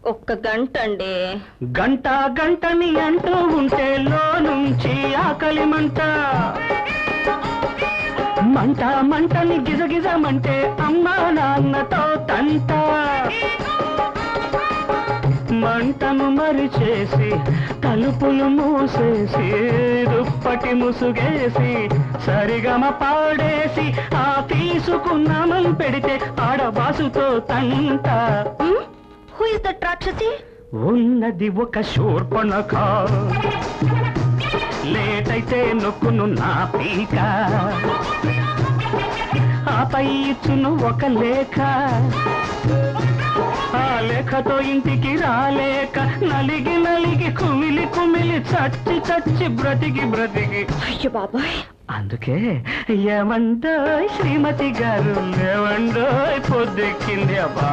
ఒక్క గంట అండి. గంట గంటని అంటూ ఉంటే లో నుంచి ఆకలి మంట, మంట మంటని గిజగిజమంటే అమ్మా నాన్నతో తంట. మంటను మరిచేసి తలుపులు మూసేసి దుప్పటి ముసుగేసి సరిగమ పాడేసి ఆ తీసుకున్నామం పెడితే ఆడబాసుతో తంట. హూ ఇస్ దట్ రాక్షసి? ఉన్నది ఒక శూర్పణఖ, లేటైతే నొక్కును నా పీక, ఆపై ఇచ్చును ఒక లేఖ. ఆ లేఖతో ఇంటికి రాలేక నలిగి నలిగి కుమిలి కుమిలి చచ్చి చచ్చి బ్రతికి బ్రతికి. అయ్యో బాబాయ్. అందుకే ఏమండోయ్ శ్రీమతి గారు, ఏమండోయ్ పొద్దెక్కింది అబ్బా.